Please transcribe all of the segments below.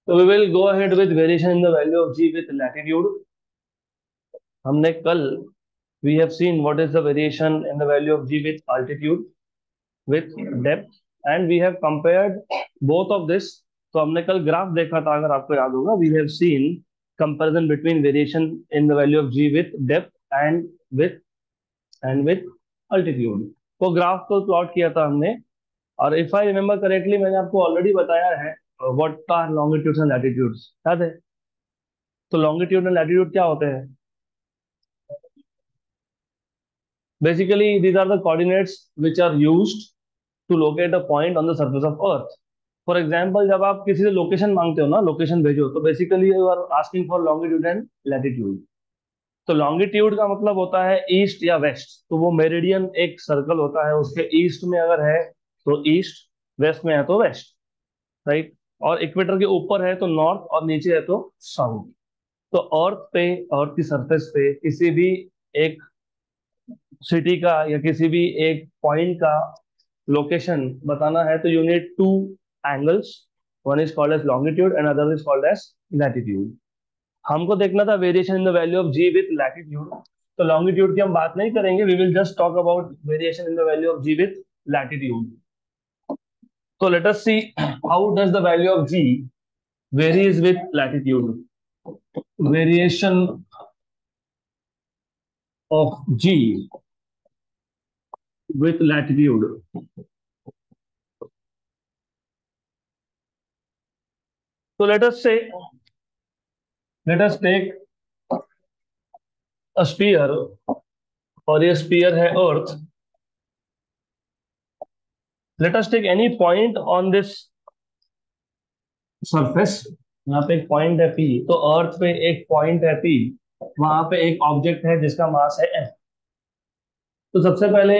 तो we will go ahead with variation in the value of g with latitude. हमने कल we have seen what is the variation in the value of g with altitude with depth and we have compared both of this. तो हमने कल graph देखा था, अगर आपको याद होगा, we have seen comparison between variation in the value of g with depth and with with altitude. वो ग्राफ को प्लॉट किया था हमने। और इफ आई रिमेम्बर करेक्टली, मैंने आपको ऑलरेडी बताया है what are longitudes and latitudes, याद है? तो लॉन्गिट्यूड एंड लैटिट्यूड क्या होते हैं? Basically these are the coordinates which are used to locate a point on the surface of earth. For example, जब आप किसी से लोकेशन मांगते हो ना, लोकेशन भेजो, तो basically you are asking for longitude and latitude. तो लॉन्गिट्यूड का मतलब होता है ईस्ट या वेस्ट। तो वो मेरिडियन एक सर्कल होता है, उसके ईस्ट में अगर है तो ईस्ट, वेस्ट में है तो वेस्ट, राइट? और इक्वेटर के ऊपर है तो नॉर्थ, और नीचे है तो साउथ। तो अर्थ पे, अर्थ की सरफेस पे किसी भी एक सिटी का या किसी भी एक पॉइंट का लोकेशन बताना है तो you need two angles. One is called as longitude and other is called as latitude. हमको देखना था variation in the value of g with latitude. तो लॉन्गिट्यूड की हम बात नहीं करेंगे, we will just talk about variation in the value of g with latitude. तो let us see how does the value of g varies with latitude. Variation of g with latitude. तो let us take a sphere, और ये sphere है earth. Let us take any point on this surface. यहाँ पे एक point है P, तो अर्थ पे एक पॉइंट है पी, वहां पे एक ऑब्जेक्ट है जिसका मास है एम। तो सबसे पहले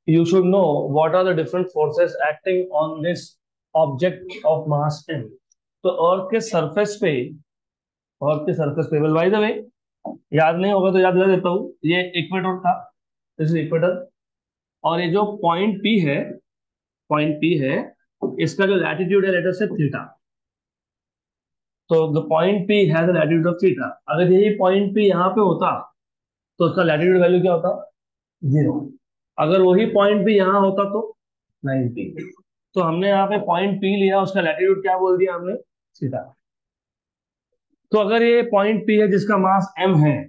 you should know what are the different forces acting on this object of mass m. तो अर्थ के सरफेस पे, वेल बाय द वे, याद नहीं होगा तो याद दिला देता हूँ, ये इक्वेटर था, दिस इज इक्वेटर। और ये जो पॉइंट पी है, इसका जो लैटिट्यूड है, लेट अस से थीटा। तो the point P has a latitude of theta. अगर यही पॉइंट पी यहाँ पे होता तो उसका लैटिट्यूड वैल्यू क्या होता? 0। अगर वही पॉइंट पी यहाँ होता तो 90। तो हमने यहाँ पे पॉइंट पी लिया, उसका लैटिट्यूड क्या बोल दिया हमने? थीटा। तो अगर ये पॉइंट पी है जिसका मास m है,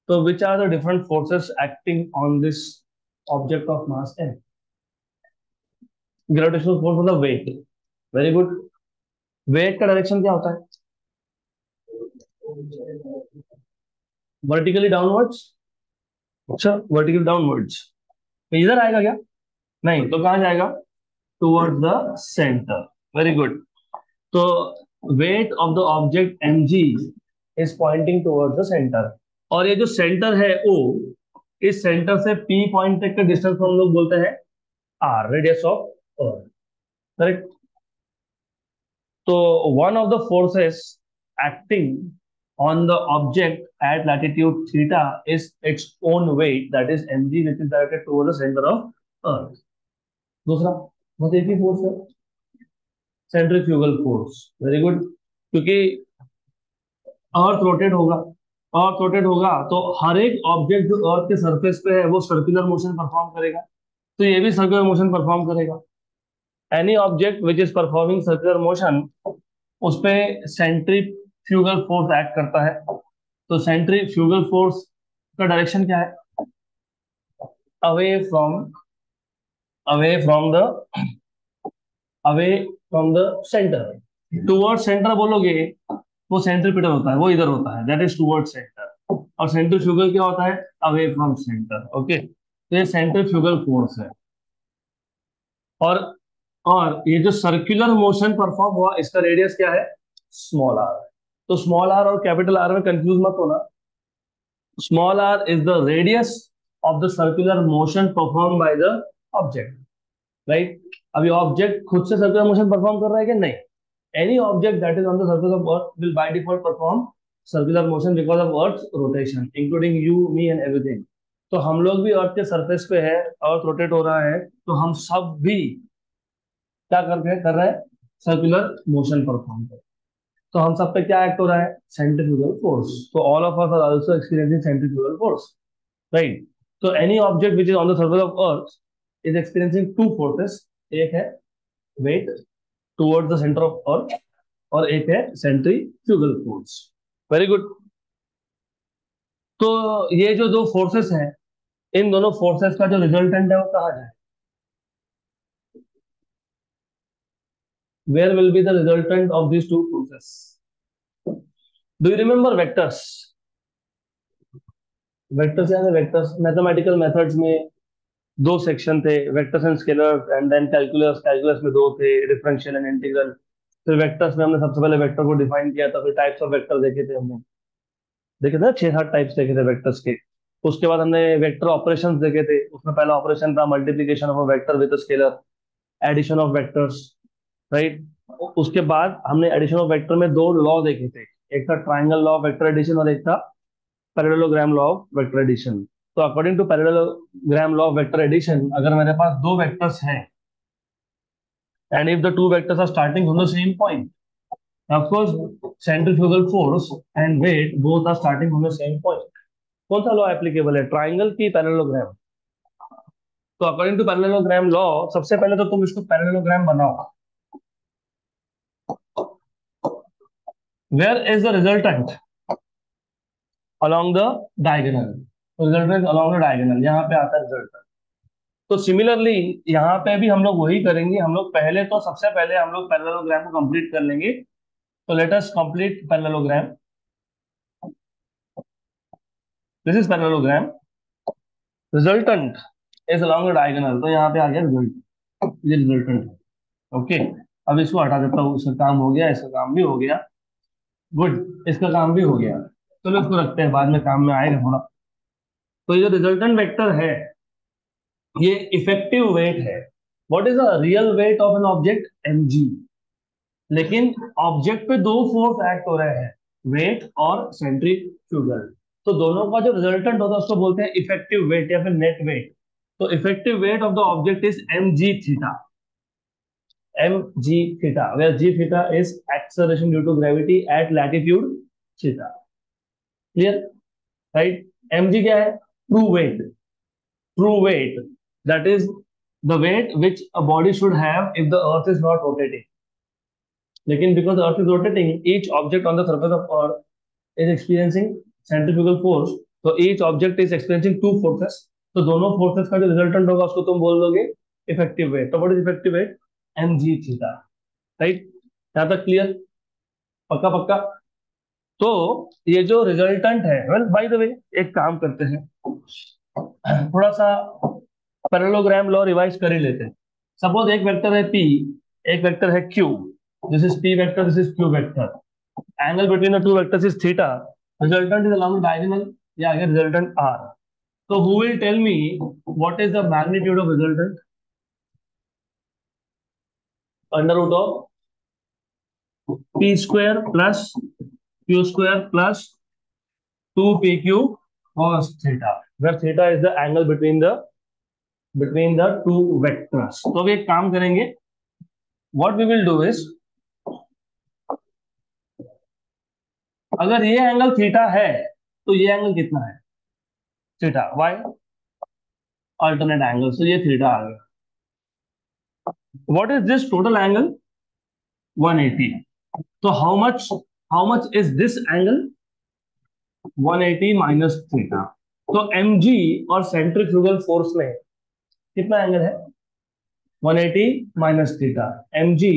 तो which are the different forces acting on this object of mass m? Gravitational force मतलब वेट। Very good. वेट का डायरेक्शन क्या होता है? Vertically downwards. अच्छा, वर्टिकल डाउनवर्ड्स। तो इधर आएगा क्या? नहीं, तो कहाँ जाएगा? Toward the centre. Very good. तो weight of the object mg is pointing toward the centre. और ये जो सेंटर है O, इस सेंटर से P पॉइंट तक का डिस्टेंस हम लोग बोलते हैं R, radius of earth. Correct. तो one of the forces acting on the object at latitude theta is its own weight, that is mg, which is directed toward the center of earth. दूसरा, बस एक ही force है, centrifugal force. Very good. क्योंकि earth rotate होगा तो हर एक object जो अर्थ के सरफेस पे है वो सर्कुलर मोशन परफॉर्म करेगा, तो ये भी सर्कुलर मोशन परफॉर्म करेगा। Any object which is performing circular motion, उस पे सेंट्रीफ्यूगल फोर्स एक्ट करता है। तो सेंट्रीफ्यूगल फोर्स का डायरेक्शन क्या है? Away from away from the away from the centre toward centre बोलोगे, वो सेंट्रीपिटल होता है, वो इधर होता है, दैट इज टुवर्ड सेंटर। और सेंट्रीफ्यूगल क्या होता है? Away from centre. ओके, तो ये सेंट्रीफ्यूगल फोर्स है। और ये जो सर्कुलर मोशन परफॉर्म हुआ, इसका रेडियस क्या है? Small r. तो स्मॉल आर और कैपिटल आर में कंफ्यूज मत होना। Small r is the radius of the circular motion perform by the object, right? अभी ऑब्जेक्ट खुद से सर्कुलर मोशन परफॉर्म कर रहा है कि नहीं? Any object that is on the surface of earth will by default perform circular motion because of earth rotation, including you, me and everything. तो हम लोग भी अर्थ के सरफेस पे है, अर्थ रोटेट हो रहा है, तो हम सब भी क्या कर रहे हैं? सर्कुलर मोशन परफॉर्म कर। तो हम सब पे क्या एक्ट हो रहा है? Centrifugal force. तो all of us are also experiencing centrifugal force, right? तो any object which is on the surface of earth is experiencing two forces. एक है weight towards the centre of earth, और एक है सेंट्रीफ्यूगल फोर्स. Very good. तो ये जो दो फोर्सेस हैं, इन दोनों फोर्सेस का जो रिजल्टेंट है वो कहा जाए? Where will be the resultant of these two forces? Do you remember vectors? Vectors याद है? वेक्टर्स मैथमेटिकल मेथड्स में दो सेक्शन थे, vectors and scalars, and then calculus. Calculus में दो थे, डिफरेंशियल एंड इंटीग्रल. फिर वेक्टर्स में हमने सबसे पहले वेक्टर को डिफाइन किया था, फिर टाइप्स ऑफ वेक्टर देखे थे हमने. देखे थे 6-7 टाइप्स देखे थे वेक्टर्स के. उसके बाद हमने वेक्टर ऑपरेशंस देखे थे. उसमें पहला ऑपरेशन था multiplication of a vector with a scalar, addition of vectors, right? उसके बाद हमने एडिशन ऑफ वेक्टर में दो लॉ देखे थे. एक था triangle law of vector addition, और एक था parallelogram law of vector addition. तो according to parallelogram law of vector addition, अगर मेरे पास दो वेक्टर्स हैं and if the two vectors are starting from the same point, of course centrifugal force and weight both are starting from the same point. कौन सा law applicable है, triangle की parallelogram? तो according to parallelogram law, सबसे पहले तो तुम इसको पैरेललोग्राम बनाओ. Where is the resultant? along the diagonal. Resultant along the diagonal, यहाँ पे आता है रिजल्टेंट. तो सिमिलरली यहाँ पे भी हम लोग वही करेंगे. हम लोग पहले तो सबसे पहले हम लोग पैरेललोग्राम को कंप्लीट कर लेंगे. तो let us complete parallelogram. This is parallelogram. Resultant is along the diagonal. तो यहाँ पे आ गया रिजल्ट, ये रिजल्टेंट है. ओके, अब इसको हटा देता हूँ. इसका काम हो गया, इसका काम भी हो गया. गुड, इसका काम भी हो गया. चलो इसको रखते हैं, बाद में काम में आएगा थोड़ा. तो ये जो रिजल्टेंट वेक्टर है, ये इफेक्टिव वेट है. What is the real weight of an object? mg. लेकिन ऑब्जेक्ट पे दो फोर्स एक्ट हो रहे हैं, वेट और सेंट्रीफ्यूगल. तो दोनों का जो रिजल्टेंट होता है उसको बोलते हैं इफेक्टिव वेट या फिर नेट वेट. तो effective weight of the object is mg theta. mg theta, where g theta is acceleration due to gravity at latitude theta. Clear? Right? mg क्या है? True weight. True weight, that is the weight which a body should have if the earth is not rotating. लेकिन because the earth is rotating, each object on the surface of earth is experiencing centrifugal force. तो each object is experiencing two forces. तो दोनों forces का जो resultant होगा उसको तुम बोल दोगे इफेक्टिव वेट. तो what is effective weight? mg theta. Right? यहाँ तक क्लियर? पक्का पक्का? तो ये जो रिजल्टेंट है, वेल बाय द वे एक काम करते हैं, थोड़ा सा पैरेललोग्राम लॉ रिवाइज कर ही लेते हैं. सपोज एक वेक्टर है p, एक वेक्टर है q. This is p vector, this is q vector. Angle between the two vectors is theta. Resultant is along the diagonal. ये आ गया रिजल्टेंट r. तो who will tell me what is the magnitude of resultant? Under root of p square plus q square plus 2pq cos theta, where theta is the angle between the two vectors. तो अब एक काम करेंगे. what we will do is, अगर ये angle theta है तो ये एंगल कितना है? Theta. why? alternate angle, so ये थीटा आ गया. what is this total angle? 180. तो how much is this angle? 180 minus theta. तो mg और सेंट्रीफ्यूगल फोर्स में कितना एंगल है? 180 माइनस थीटा. mg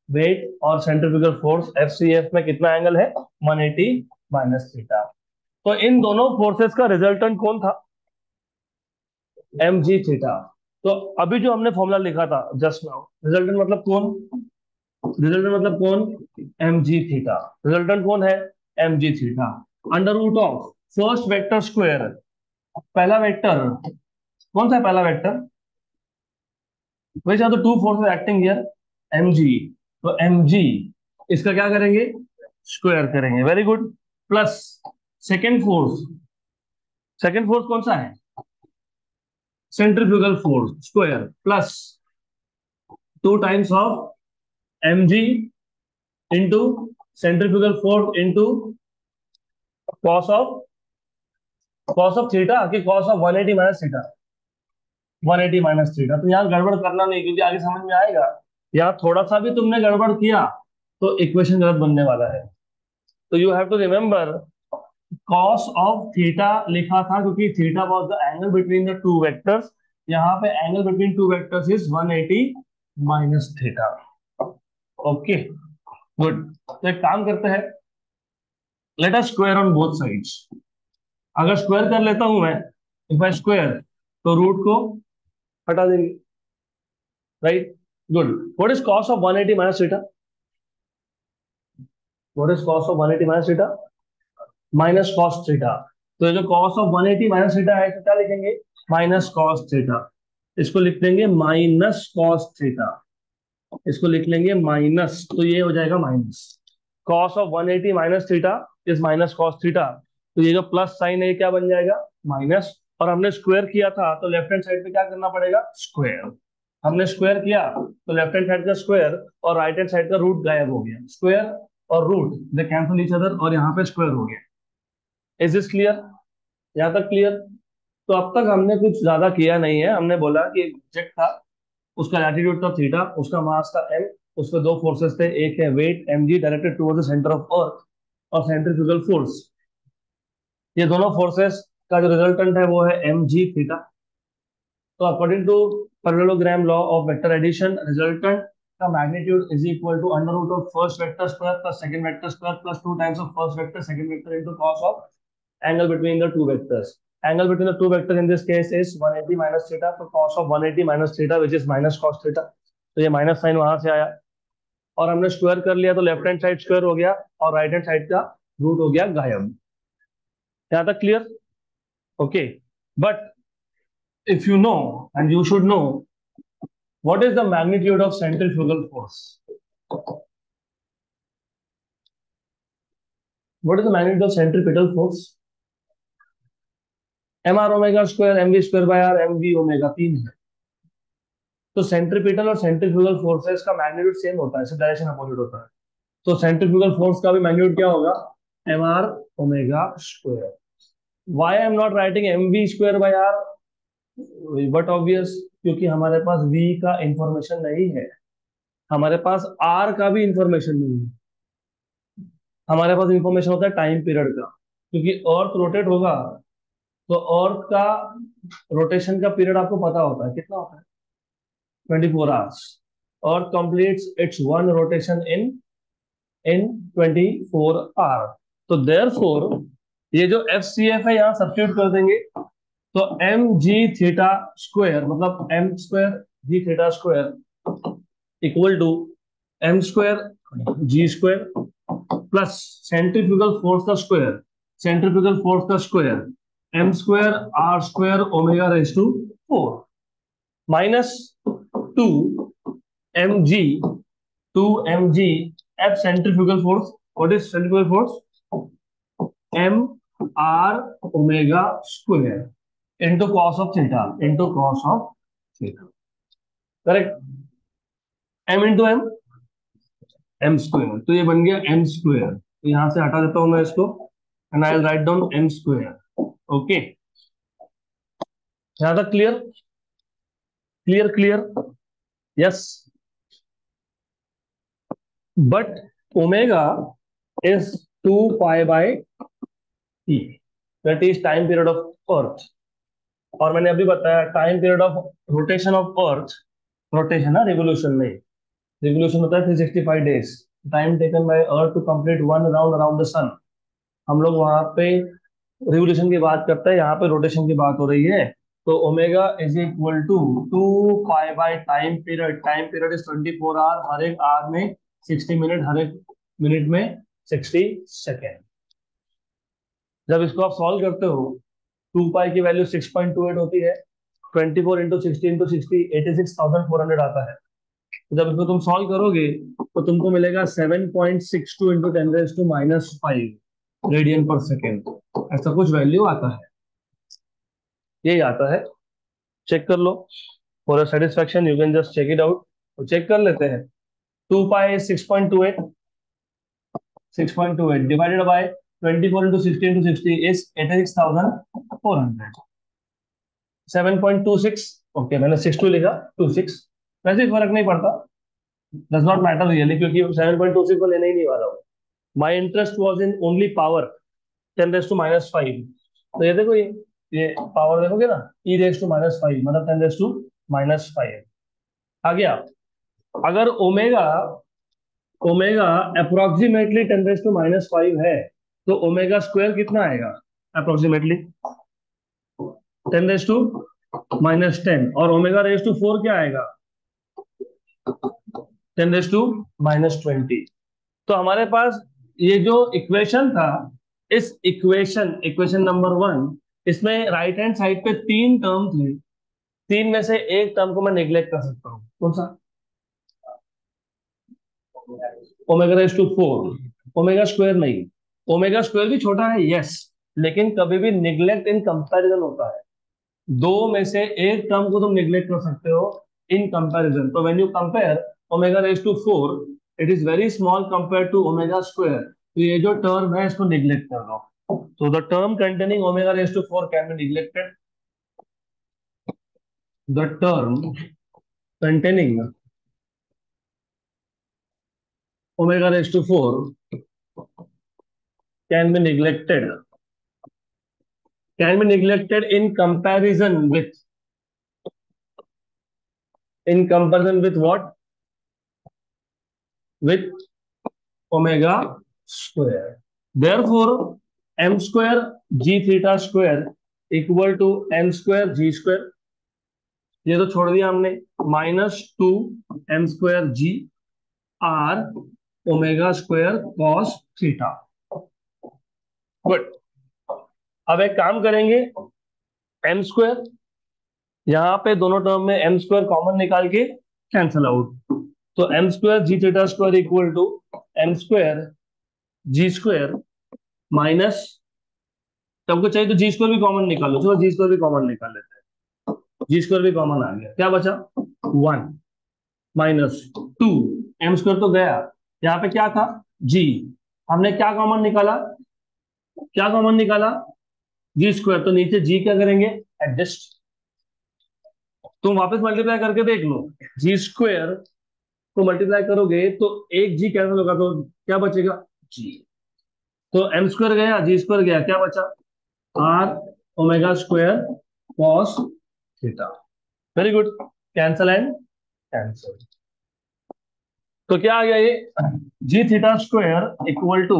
वेट और सेंट्रीफ्यूगल फोर्स FCF में कितना एंगल है? 180 माइनस थीटा. तो इन दोनों फोर्सेस का रिजल्टेंट कौन था? mg theta. तो अभी जो हमने फॉर्मूला लिखा था जस्ट नाउ, रिजल्टेंट मतलब कौन? रिजल्टेंट मतलब कौन? mg theta. रिजल्टेंट कौन है? mg theta. Under root of first vector square. पहला वेक्टर कौन सा है? पहला vector which are the two forces acting here? mg. तो mg इसका क्या करेंगे? स्क्वायर करेंगे. Very good. Plus second force. Second force कौन सा है? Centrifugal force. Square plus 2 times of mg into centrifugal force into cos of theta कि cos of 180 minus theta, 180 minus theta. तो यहाँ गड़बड़ करना नहीं, क्योंकि आगे समझ में आएगा। यहाँ थोड़ा सा भी तुमने गड़बड़ किया तो इक्वेशन गलत बनने वाला है। तो you have to remember cos of theta लिखा था क्योंकि theta was the angle between the two vectors. यहाँ पे angle between two vectors is 180 minus theta. Okay good. तो एक काम करते हैं, let us square on both sides. अगर स्क्वायर कर लेता हूं मैं, इफ आई स्क्वायर, तो रूट को हटा देंगे, right. Good. What is cos of 180 minus theta? What is cos of 180 minus theta? Minus cos theta. तो ये जो कॉस ऑफ 180 माइनस थीटा है, तो क्या लिखेंगे? Minus cos theta. इसको लिख देंगे माइनस कॉस थीटा, इसको लिख लेंगे माइनस, तो ये हो जाएगा minus cos of 180 minus theta is minus cos theta. तो ये जो प्लस साइन है, क्या बन जाएगा? माइनस। और हमने स्क्वायर किया था, तो लेफ्ट हैंड साइड पे क्या करना पड़ेगा? स्क्वायर। हमने स्क्वायर किया तो लेफ्ट हैंड साइड का स्क्वायर और राइट हैंड साइड का रूट गायब हो गया। स्क्वायर और रूट दे कैंसिल ईच अदर, और यहाँ पे स्क्वायर हो गया। Is this clear? यहाँ तक क्लियर? तो अब तक हमने कुछ ज्यादा किया नहीं है। हमने बोला कि एक ऑब्जेक्ट था, उसका लैटिट्यूड था थीटा, उसका मास था एम, उसमें दो फोर्सेस थे, एक है weight m g directed towards the centre of earth, और सेंट्रीफ्यूगल फोर्स। ये दोनों फोर्सेस का जो रिजल्टेंट है वो है एम जी थीटा। तो according to parallelogram law of vector addition, resultant का magnitude is equal to under root of first vector square plus second vector square plus 2 times of first vector second vector into cos of angle between the two vectors. Angle between the two vectors in this case is 180 minus theta. So cos of 180 minus theta, which is minus cos theta. तो ये minus sign वहां से आया, और हमने square कर लिया तो लेफ्ट हैंड साइड स्क्वायर हो गया और राइट हैंड साइड का रूट हो गया गायब। यहाँ तक clear? Okay. But if you know, and you should no, what is the magnitude of centrifugal force? What is the magnitude of centripetal force? M r omega square m v square by r, m v omega 3 है। तो centripetal और centrifugal forces का magnitude same होता है, सिर्फ direction opposite होता है। तो सेंट्रीफ्यूगल फोर्स का भी मैग्नीट्यूड क्या होगा? M r omega square. Why I am not writing m v square by r? But obvious, क्योंकि हमारे पास वी का इंफॉर्मेशन नहीं है, हमारे पास आर का भी इंफॉर्मेशन नहीं है। हमारे पास इंफॉर्मेशन होता है टाइम पीरियड का, क्योंकि अर्थ रोटेट होगा तो अर्थ का रोटेशन का पीरियड आपको पता होता है, कितना होता है? 24 hours. Earth completes its one rotation in 24 hour. तो देयरफॉर ये जो एफ सी एफ है यहाँ सब्स्टिट्यूट कर देंगे, तो एम जी थीटा स्क्वायर मतलब m square g theta square equal to m square g square plus centrifugal force का स्क्वायर, सेंट्रीफ्यूगल फोर्स का square m square r square omega raise to 4 minus 2 m g, 2 mg F centrifugal force. What is centrifugal force? M R omega square into cos of theta, into cos of theta. Correct? M into M, M square. तो ये बन गया M square. तो यहां से हटा देता हूं मैं इसको, and I'll write down M square. Okay? यहां तक clear? Clear clear? Yes. But omega is 2 pi by t. That is time period of Earth. और मैंने अभी बताया time period of rotation of earth, rotation ना रिवोल्यूशन नहीं, revolution होता है 365 days, time taken by earth to complete one round around the sun. हम लोग वहां पे रिवोल्यूशन की बात करते हैं, यहाँ पे रोटेशन की बात हो रही है। तो omega is equal to 2 pi by time period is 24 hour, हर एक आवर में 60 मिनट, हर एक मिनट में 60 सेकेंड। जब इसको आप सॉल्व करते हो, 2 पाई की वैल्यू 6.28 होती है, 24 इंटू 60 86,400 आता है। तो जब इसको तुम सॉल्व करोगे तो तुमको मिलेगा 7.62 इंटू 10⁻⁵ रेडियन पर सेकेंड। ऐसा कुछ वैल्यू आता है, यही आता है। चेक कर लो, for satisfaction you can just check it out. तो चेक कर लेते हैं। 2 pi 6.28, 6.28 divided by 24 into 60 into 60 is 86,400. 7.26, okay मैंने 62 लिखा, 26, वैसे ही फर्क नहीं पड़ता, डज नॉट मैटर रियली, क्योंकि 7.26 को लेने ही नहीं वाला हूँ. My interest was in only power 10⁻⁵. तो ये देखो, ये पावर देखोगे ना, e⁻⁵, मतलब 10⁻⁵. आ गया. अगर ओमेगा ओमेगा अप्रोक्सीमेटली 10⁻⁵ है, तो ओमेगा स्क्वायर कितना आएगा अप्रोक्सीमेटली? 10⁻⁻10. और ओमेगा रेज टू 4 क्या आएगा? 10⁻⁻20. तो हमारे पास ये जो इक्वेशन था, इस इक्वेशन नंबर 1, इसमें राइट हैंड साइड पे 3 टर्म थे. 3 में से एक टर्म को मैं निग्लेक्ट कर सकता हूँ. कौन सा? Omega raise to 4. Omega square नहीं. ओमेगा स्क्वायर भी छोटा है, यस, लेकिन कभी भी निग्लेक्ट इन कंपैरिजन होता है. दो में से एक टर्म को तुम निग्लेक्ट कर सकते हो इन कंपैरिजन. तो when you compare omega raise to 4, it is very small compare to omega square. तो ये जो टर्म है इसको निग्लेक्ट कर दो. So the term containing omega raised to 4 can be neglected. The term containing omega raised to 4 can be neglected. Can be neglected in comparison with what? With omega square. Therefore, m square g theta square equal to n square g square. ये तो छोड़ दिया हमने. -2m²g r omega square cos theta. Good. अब एक काम करेंगे, M square, यहाँ पे दोनों टर्म में एम स्क्वायर कॉमन निकाल के कैंसल आउट. तो m square g theta square equal to m square g square minus, सबको चाहिए तो जी स्क्वायर भी कॉमन निकालो. चलो जी स्क्वायर भी कॉमन निकाल लेते हैं. जी स्क्वायर भी कॉमन आ गया. क्या बचा? 1 -2. एम स्क्वायर तो गया. यहाँ पे क्या था? जी. हमने क्या कॉमन निकाला? जी स्क्वायर. तो नीचे जी क्या करेंगे? एडजस्ट. तुम वापस मल्टीप्लाई करके देख लो. जी स्क्वायर को मल्टीप्लाई करोगे तो एक जी कैंसिल होगा, तो क्या बचेगा? जी. तो एम स्क्वायर गया, जी स्क्वायर गया, क्या बचा? R omega square cos theta. Very good. Cancel and cancel. तो क्या आ गया ये? G theta square equal to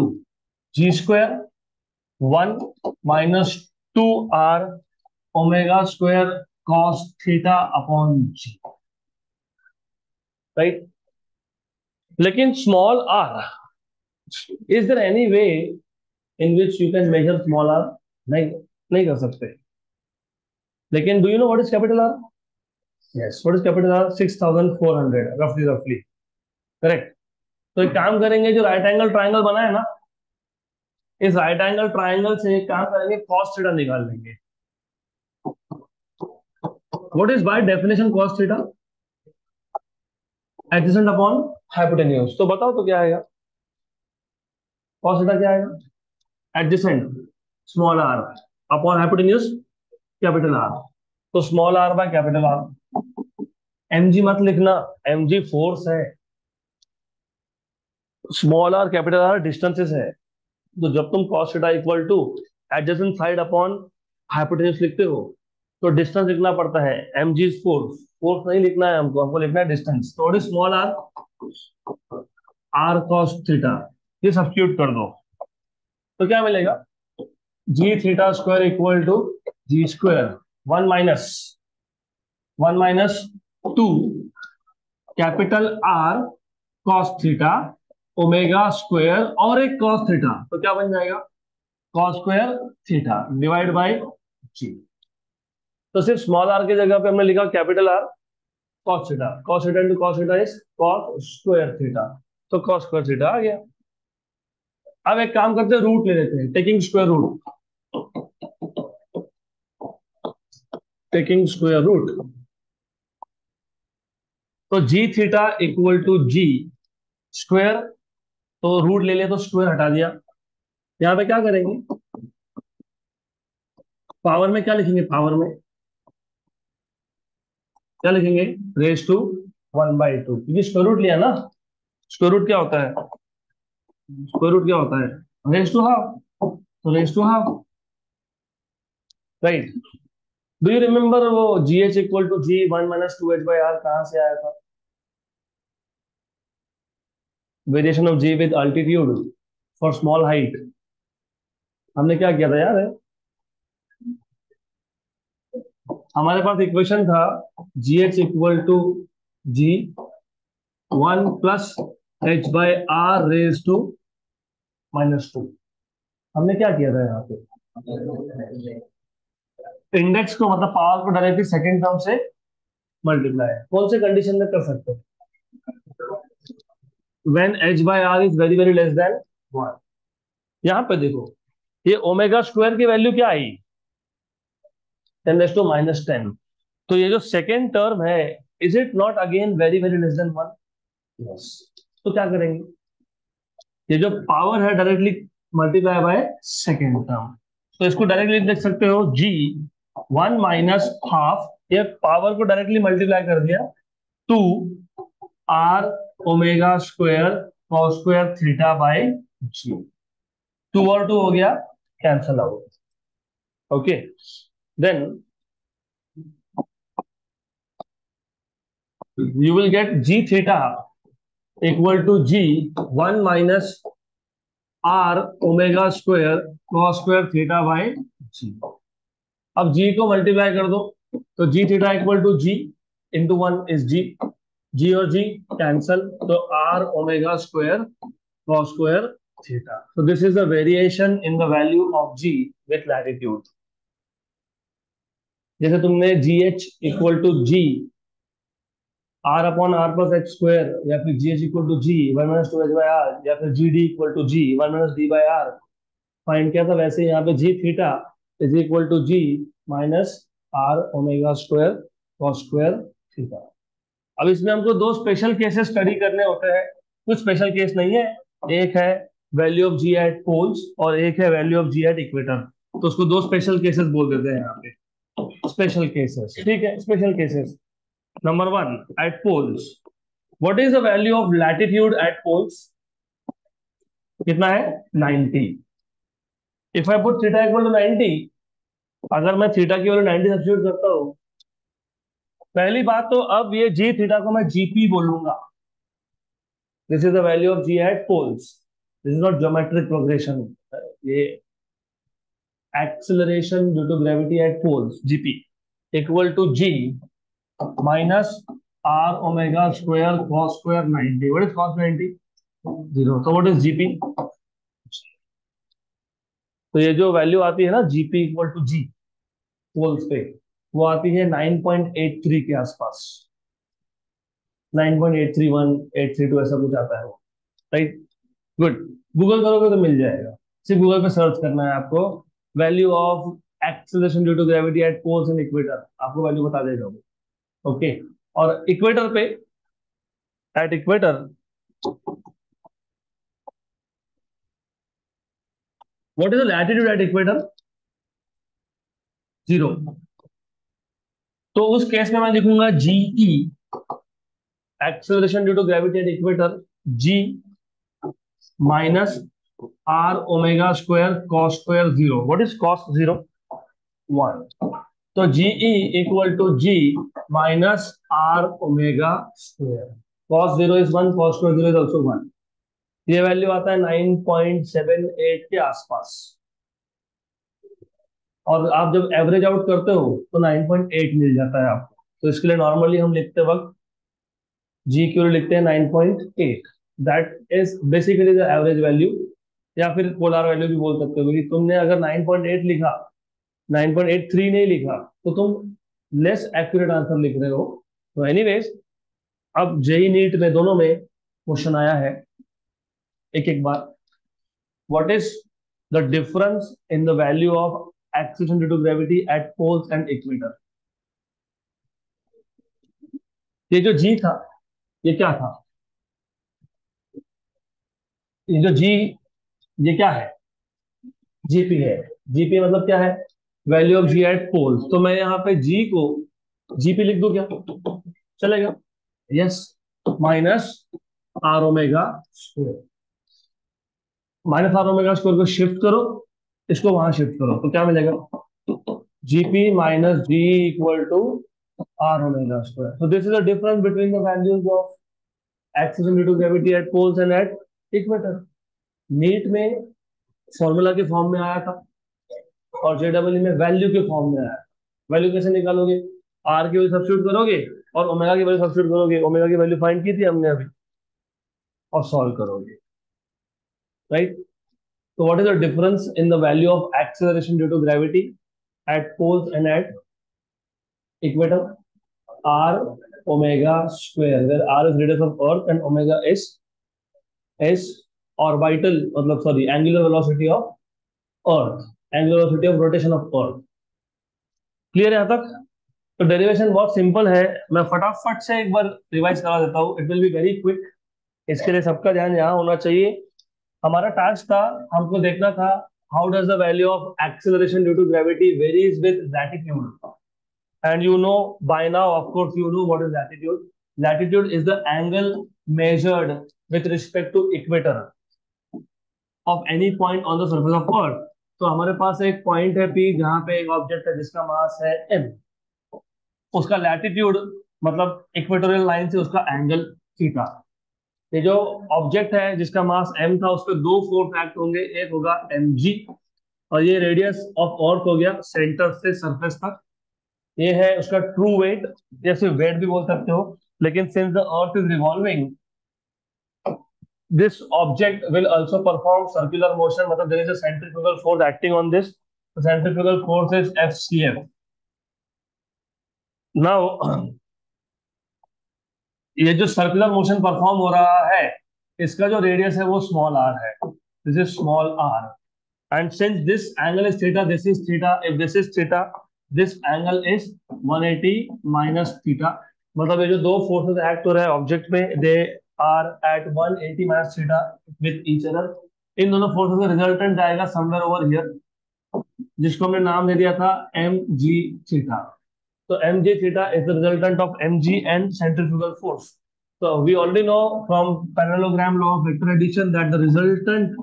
g square 1 -2r omega square cos theta upon g. Right. लेकिन small r, is there any way in which you can measure small r? नहीं, नहीं कर सकते. लेकिन do you know what is capital R? Yes, what is capital R? 6400, रफली. Correct. तो एक काम करेंगे, जो राइट एंगल ट्राइंगल बना है ना, इस राइट एंगल ट्राइंगल से एक काम करेंगे, कॉस थीटा निकाल लेंगे. What is by definition cos theta? Adjacent upon hypotenuse. तो बताओ तो क्या आएगा? कॉस थीटा क्या आएगा? Adjacent small r upon hypotenuse capital are. तो small r by capital R. Mg मत लिखना, एमजी फोर्स है. Small r capital R distances है. तो जब तुम cos theta equal to adjacent side upon hypotenuse लिखते हो, तो डिस्टेंस लिखना पड़ता है. mg फोर्स, फोर्स नहीं लिखना है हमको लिखना है डिस्टेंस. तो small r r cos theta, ये सब्स्टिट्यूट कर दो. तो क्या मिलेगा? G theta square equal to g square 1 -2 capital are cos theta omega square और एक कॉस थीटा. तो क्या बन जाएगा? Cos square theta divide by g. तो सिर्फ स्मॉल आर की जगह पे हमने लिखा capital are cos theta. Cos theta into cos theta is cos square theta. तो कॉस स्क्वायर थीटा आ गया. अब एक काम करते हैं, रूट ले लेते हैं. Taking square root. तो g theta equal to g square. तो रूट ले लिया तो स्क्वायर हटा दिया। यहाँ पे क्या करेंगे, पावर में क्या लिखेंगे, पावर में क्या लिखेंगे, रेज टू 1/2, क्योंकि स्क्वायर रूट लिया ना। स्क्वायर रूट क्या होता है, स्क्वायर रूट क्या होता है, रेज टू हाफ, तो raise to half, right. Do you remember वो g h equal to g 1 - 2h/r कहाँ से आया था, variation of g with altitude for small height. हमने क्या किया था यार, हमारे पास इक्वेशन था g h equal to g 1 + h/r raise to -2। हमने क्या किया था यहाँ पे, इंडेक्स को मतलब पावर को डायरेक्टली सेकंड टर्म से मल्टीप्लाई, कौन से कंडीशन में कर सकते हैं, when h/r is very very less than 1। यहाँ पे देखो, ये ओमेगा स्क्वायर की वैल्यू क्या आई, 10⁻⁻10। तो ये जो सेकेंड टर्म है, is it not again very very less than 1? Yes. तो क्या करेंगे, ये जो पावर है directly multiply by second term, तो इसको डायरेक्टली देख सकते हो जी 1 - ½ ये पावर को डायरेक्टली मल्टीप्लाई कर दिया 2 r omega square cos square theta by g. 2 और 2 हो गया cancel out. Okay, then you will get g theta equal to g 1 - r omega square cos square theta by g. अब g को multiply कर दो, तो g theta equal to g into 1 is g और g cancel, तो r omega square cos square theta. So this is the variation in the value of g with latitude। जैसे तुमने g h equal to g r/r+h² या फिर g h equal to g 1 - 2h/r या फिर g d equal to g 1 - d/r find किया था, वैसे यहाँ पे g theta is equal to g minus r omega square cos square theta. अब इसमें हमको दो स्पेशल केसेस स्टडी करने होते हैं, कुछ स्पेशल केस नहीं है, एक है value of g at poles और एक है value of g at equator. तो उसको दो स्पेशल केसेस बोल देते हैं यहाँ पे, स्पेशल केसेस, ठीक है। Special cases number 1, at poles, what is the value of latitude at poles, कितना है 90। If I put theta equal to 90, अगर मैं थीटा की वैल्यू 90 सब्स्टिट्यूट करता हूँ, पहली बात तो अब ये जी थीटा को मैं जीपी बोलूंगा। This is the value of g at poles, this is not geometric progression, ये acceleration due to gravity at poles, GP equal to g minus r omega square cos square 90। What is cos 90? 0। तो what is GP? तो ये जो value आती है ना g p equal to g poles पे, वो आती है 9.83 के आसपास, 9.831 832 ऐसा कुछ आता है वो, राइट। गुड, गूगल करोगे तो मिल जाएगा, सिर्फ गूगल पे सर्च करना है आपको, value of acceleration due to gravity at poles and equator, आपको वैल्यू बता देगा वो। ओके, और इक्वेटर पे, at equator, what is the latitude at equator? 0। तो उस केस में मैं लिखूंगा g e, acceleration due to gravity at equator, g minus r omega square cos square 0। What is cos 0? 1। तो g e equal to g minus r omega square, cos 0 is 1, cos square 0 is also 1। ये value आता है 9.78 के आसपास, और आप जब average out करते हो तो 9.8 मिल जाता है आपको। तो इसके लिए नॉर्मली हम लिखते वक्त जी क्यू लिखते हैं 9.8, that is basically the average value, या फिर पोलर वैल्यू भी बोल सकते हो, क्योंकि तुमने अगर 9.8 लिखा, 9.83 नहीं लिखा, तो तुम लेस एक्यूरेट आंसर लिख रहे हो। तो एनीवेज, अब जेई नीट में दोनों में क्वेश्चन आया है एक एक बार, what is the difference in the value of acceleration due to gravity at poles and equator. ये जो जी था, ये क्या था, ये जो जी, ये क्या है? जीपी है। जीपी मतलब क्या है? वैल्यू ऑफ जी एट पोल। तो मैं यहाँ पे जी को जीपी लिख दूं क्या? चलेगा? Yes. Minus r omega square. Minus r omega square को शिफ्ट करो, इसको वहां शिफ्ट करो, तो क्या मिलेगा? G p minus g equal to r omega square. So this is the difference between the values of acceleration due to gravity at poles and at equator. NEET में formula के फॉर्म में आया था और जेडब्ल्यू में वैल्यू के form में आया। वैल्यू कैसे निकालोगे? आर की वैल्यू सब्स्टिट्यूट करोगे और ओमेगा की वैल्यू सब्स्टिट्यूट करोगे। ओमेगा की वैल्यू फाइंड की थी हमने अभी, और सॉल्व करोगे। Right? So what is the difference in the value of acceleration due to gravity at poles and at equator? R omega square, where R is radius of Earth and omega is orbital, मतलब sorry, angular velocity of Earth, angular velocity of rotation of Earth. Clear है यहाँ तक? तो derivation बहुत simple है। मैं फटाफट से एक बार रिवाइज करा देता हूँ, it will be very quick. इसके लिए सबका ध्यान यहाँ होना चाहिए। हमारा टास्क था, हमको देखना था how does the value of acceleration due to gravity varies with latitude. And you know by now, of course, you know what is latitude. Latitude is the angle measured with respect to equator of any point on the surface of Earth. तो हमारे पास एक point है P जहां पे एक object है जिसका मास है m। उसका लैटिट्यूड मतलब इक्वेटोरियल लाइन से उसका एंगल थीटा। ये जो ऑब्जेक्ट है जिसका मास m था, उस पर दो फोर्स एक्ट होंगे। एक होगा mg, और ये रेडियस ऑफ अर्थ हो गया सेंटर से सरफेस तक। ये है उसका ट्रू वेट, या सिर्फ वेट भी बोल सकते हो। लेकिन since the earth is revolving, this object will also perform circular motion, मतलब there is a centrifugal force acting on this. Centrifugal force is FCF. Now ये जो सर्कुलर मोशन परफॉर्म हो रहा है, इसका जो रेडियस है वो स्मॉल आर है। This is small r. And since this angle is theta, this is theta. If this is theta, this angle is 180 minus theta. मतलब ये जो दो फोर्सेस एक्ट हो रहे हैं ऑब्जेक्ट पे, they are at 180 minus theta with each other. इन दोनों फोर्सेस का रिजल्टेंट आएगा समवेयर ओवर हियर, जिसको हमने नाम दे दिया था एम जी थीटा। तो m g theta is the resultant of m g and centrifugal force. So we already know from parallelogram law of vector addition that the resultant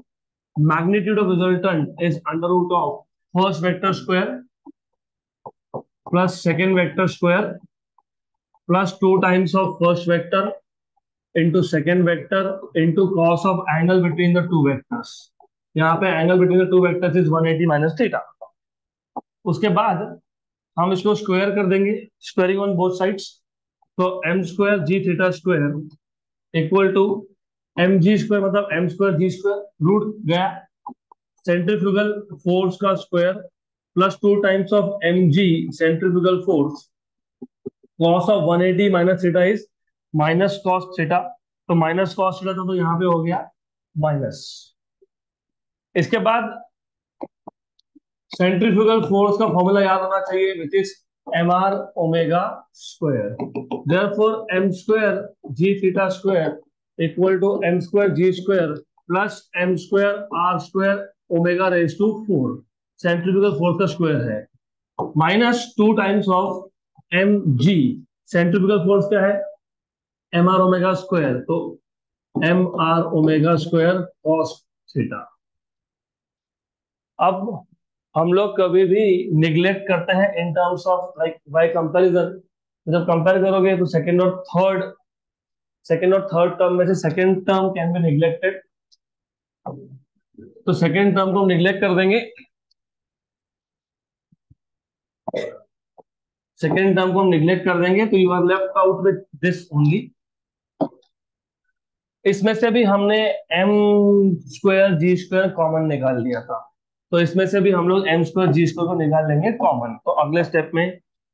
magnitude of resultant is under root of first vector square plus second vector square plus 2 times of first vector into second vector into cos of angle between the two vectors. यहाँ पे angle between the two vectors is 180 minus theta. उसके बाद हम इसको square कर देंगे, squaring on both sides. तो m square g theta square equal to m g square, मतलब m square g square, root गया सेंट्रीफ्यूगल फोर्स का square plus 2 times of m g centrifugal force. Cos of 180 minus theta is minus cos theta. तो minus cos theta तो यहाँ पे हो गया minus. इसके बाद सेंट्रीफ्यूगल फोर्स का फॉर्मूला याद होना चाहिए, which is m r omega square. Therefore m square g theta square equal to m square g square plus m square r square omega raise to 4। Centrifugal force का square है minus 2 times of m g. Centrifugal force क्या है? M r omega square. तो m r omega square cos theta. अब हम लोग कभी भी निग्लेक्ट करते हैं in terms of like bye comparison. जब कंपेयर करोगे तो सेकंड और थर्ड टर्म में से second term can be neglected. तो सेकंड टर्म को हम निग्लेक्ट कर देंगे, सेकंड टर्म को हम निग्लेक्ट कर देंगे। तो you are left out with this only. इसमें से भी हमने m square g square common निकाल लिया था, तो इसमें से भी हम लोग एम स्क्वायर जी स्क्वायर को निकाल लेंगे कॉमन। तो अगले स्टेप में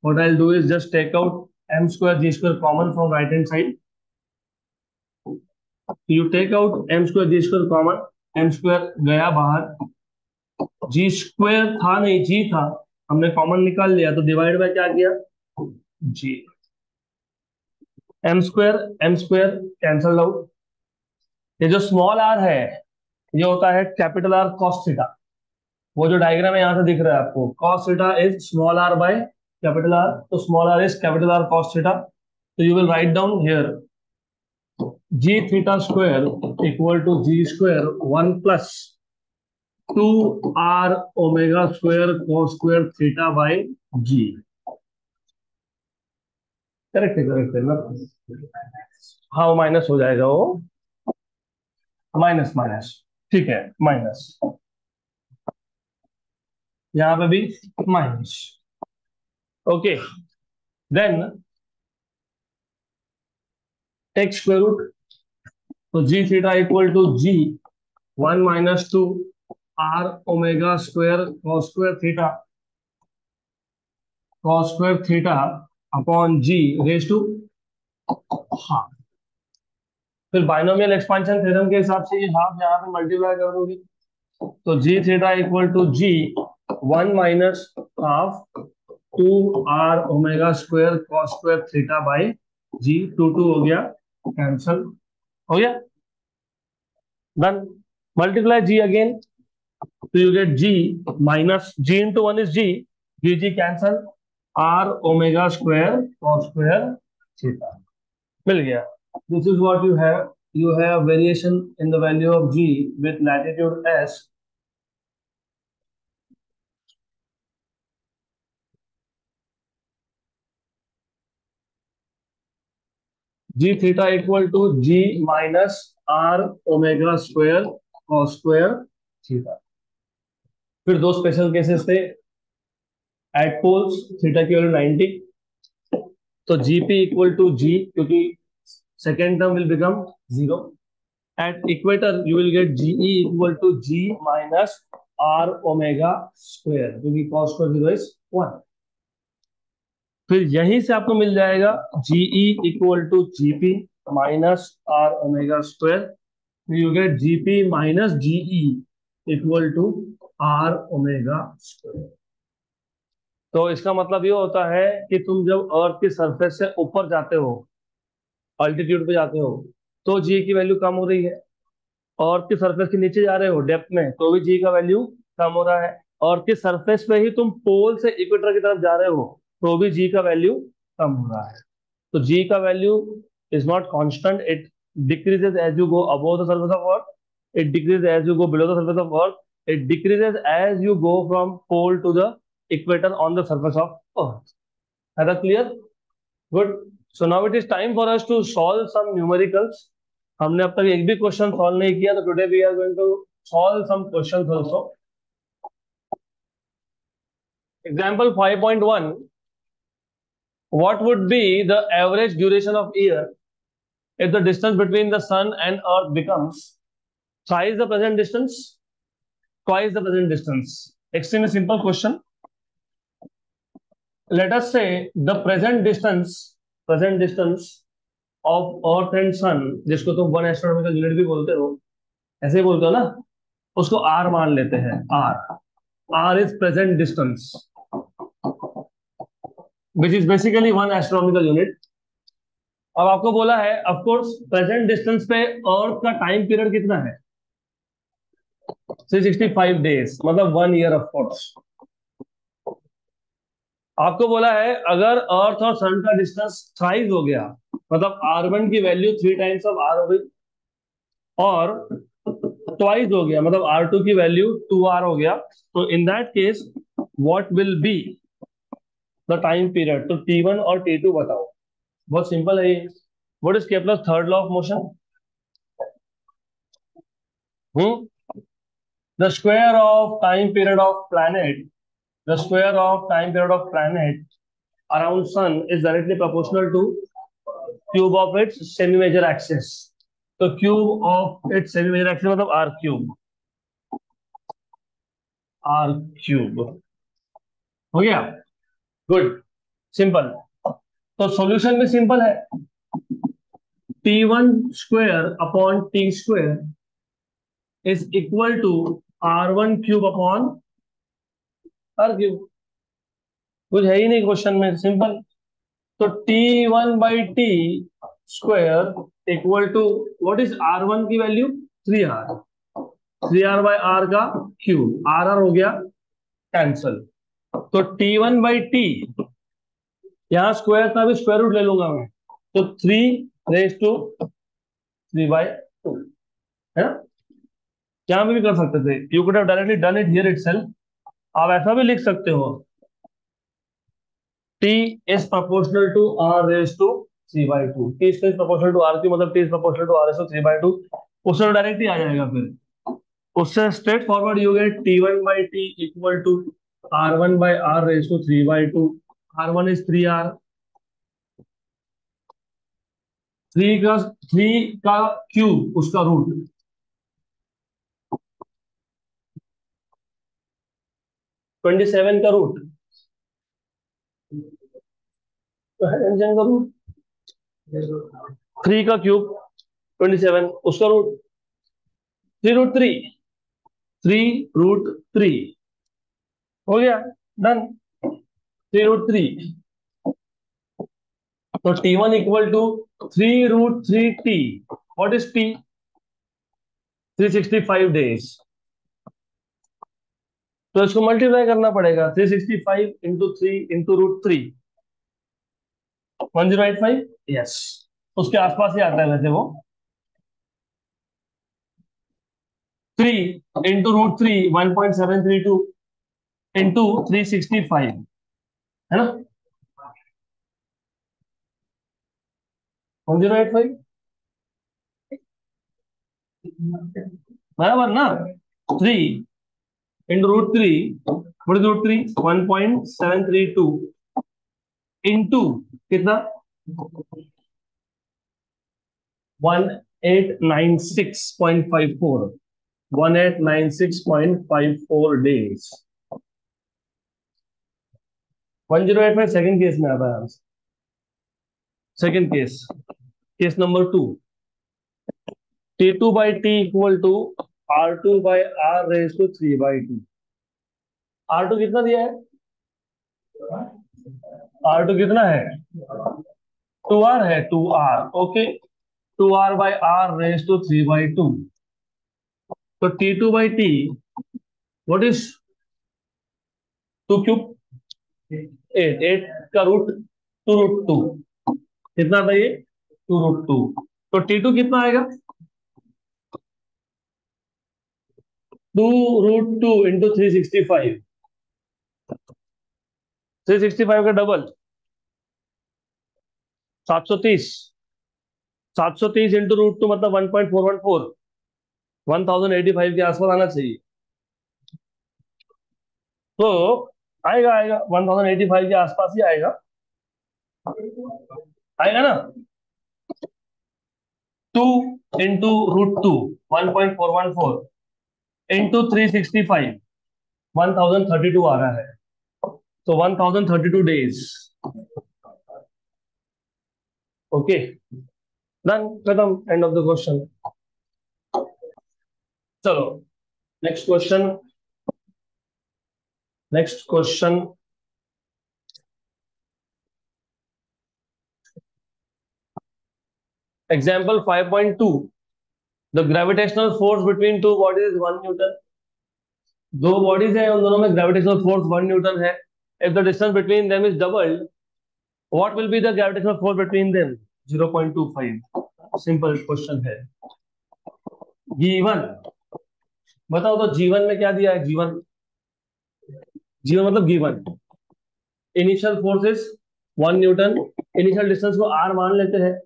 what I will do is just take out m square g square common from right hand side. You take out m square g square common, m square गया बाहर, जी square था नहीं जी था, हमने कॉमन निकाल लिया तो डिवाइड बाय क्या किया? G. M square cancel out. ये जो स्मॉल आर है ये होता है कैपिटल आर कॉस थीटा। वो जो डायग्राम है यहाँ से दिख रहा है आपको, cos theta is small r by capital are, तो small r is capital are cos theta. तो you will write down here g theta square equal to g square 1 + 2 r omega square cos square theta by g. Correct है ना? हाँ वो minus हो जाएगा, वो minus minus, ठीक है, माइनस, यहाँ पे भी minus. Okay, then take square root, तो g theta equal to g 1 - 2 r omega square cos square theta upon g raise to half. फिर बाइनोमियल एक्सपांशन थ्योरम के हिसाब से ये हाफ यहाँ पे मल्टीप्लाई करोगे, तो g theta equal to g 1 - ½ 2 r omega square cos square theta by g, 2 हो गया, कैंसल हो गया, डन। मल्टीप्लाई जी अगेन, तो you get g minus g into 1 is g, g cancel, r omega square cos square theta मिल गया। This is what you have, you have variation in the value of g with latitude s, g theta equal to g minus r omega square cos square theta. फिर दो special cases थे, at poles theta की value 90, तो gp equal to g, क्योंकि second term will become 0। At equator you will get ge equal to g minus r omega square, क्योंकि cos square 0 is 1। फिर यहीं से आपको मिल जाएगा g e equal to g p minus r omega square, you get g p minus g e equal to r omega square. तो इसका मतलब ये होता है कि तुम जब अर्थ की सरफेस से ऊपर जाते हो, अल्टीट्यूड पे जाते हो, तो जी की वैल्यू कम हो रही है। अर्थ की सरफेस के नीचे जा रहे हो डेप्थ में, तो भी जी का वैल्यू कम हो रहा है। अर्थ की सरफेस पे ही तुम पोल से इक्वेटर की तरफ जा रहे हो, तो भी जी का वैल्यू कम हो रहा है। So G का value is not constant. It decreases as you go above the surface of Earth. It decreases as you go below the surface of Earth. It decreases as you go from pole to the equator on the surface of Earth. Is that clear? Good. So now it is time for us to solve some numericals. हमने अब तक एक भी question solve नहीं किया, तो today we are going to solve some questions also. Example 5.1, what would be the average duration of year if the distance between the sun and earth becomes thrice the present distance, twice the present distance? Extremely simple question. Let us say the present distance of earth and sun, जिसको तुम 1 astronomical unit भी बोलते हो, ऐसे ही बोलते हो ना, उसको आर मान लेते हैं। R is present distance, which is basically 1 astronomical unit. अब आपको बोला है, ऑफ कोर्स प्रेजेंट डिस्टेंस पे अर्थ का टाइम पीरियड कितना है, 365 डेज, मतलब 1 ईयर ऑफ कोर्स। आपको बोला है अगर अर्थ और सन का डिस्टेंस थ्राइस हो गया, मतलब R1 की वैल्यू 3 टाइम्स ऑफ R हो गई, और ट्वाइस हो गया मतलब R2 की वैल्यू 2R हो गया, तो in that case what will be the time period? तो T1 और T2 बताओ। बहुत सिंपल है ये। What is Kepler's third law of motion? The square of time period of planet, the square of time period of planet around sun is directly proportional to cube of its semi major axis। तो cube of its semi major axis मतलब r cube, r cube हो गया। Good, simple. तो solution भी simple है, t1 square upon t square is equal to r1 cube upon r cube. कुछ है ही नहीं क्वेश्चन में, सिंपल। तो t1/t square equal to what is r1 की वैल्यू 3r, 3r/r का क्यूब, आर हो गया कैंसल। तो T1/T, यहाँ स्क्वायर था, अभी स्क्वायर रूट ले लूंगा मैं, तो 3 raised to 3/2 है ना। यहाँ पे भी कर सकते थे, you could have directly done it here itself. आप ऐसा भी लिख सकते हो, T is proportional to R raised to 3/2। T is proportional to R की मतलब T is proportional to R raised to 3/2, उससे डायरेक्टली आ जाएगा। फिर उससे straightforward you get T1/T equal to R1/R raised to 3/2। R1 is 3R, 3 का cube उसका root, 27 का root, तो है का रूट 3 का क्यूब 27, उसका रूट 3√3, 3√3 हो गया, डन। 3√3, तो T1 equal to 3√3T। What is T? 365 days. तो इसको मल्टीप्लाई करना पड़ेगा, 365 इंटू 3 इंटू √3, 1085। यस, उसके आसपास ही आता है वैसे वो। 3 इंटू √3 1.732 इंटू 365 है ना, 1085 बराबर ना। 3 इंटू √3, व्हाट इज √3? 1.732 इंटू कितना, 1896.54, 1896.54 डेज। 1085 सेकंड केस में आता है। Second case, case number 2, T2/T equal to R2/R raise to 3/2। R2 कितना दिया है? R2 कितना है? 2R है, 2R, okay. 2R/R raise to 3/2। तो T2/T व्हाट इज 2 क्यूब 8, 8 का रूट 2√2, कितना था ये? 2√2। तो T2 कितना आएगा? 2√2 इंटू 365, 365 का डबल 730, 730 इंटू √2 मतलब 1.414, 1085 के आसपास आना चाहिए। तो आएगा, आएगा 1085 के आसपास ही आएगा, आएगा ना। 2 इंटू √2 1.414 इंटू 365 1032 आ रहा है, तो 1032 डेज। ओके, डन, खत्म, एंड ऑफ द क्वेश्चन। चलो next question, next question. Example 5.2, the gravitational force between two bodies is 1 Newton. दो बॉडीज है, उन दोनों में ग्रेविटेशनल फोर्स 1 न्यूटन है। If the distance between them is doubled, what will be the gravitational force between them? 0.25। Simple question है, जीवन। बताओ तो जीवन में क्या दिया है? जीवन, जीवन मतलब given. Initial force is 1 Newton, initial distance को r मान लेते हैं,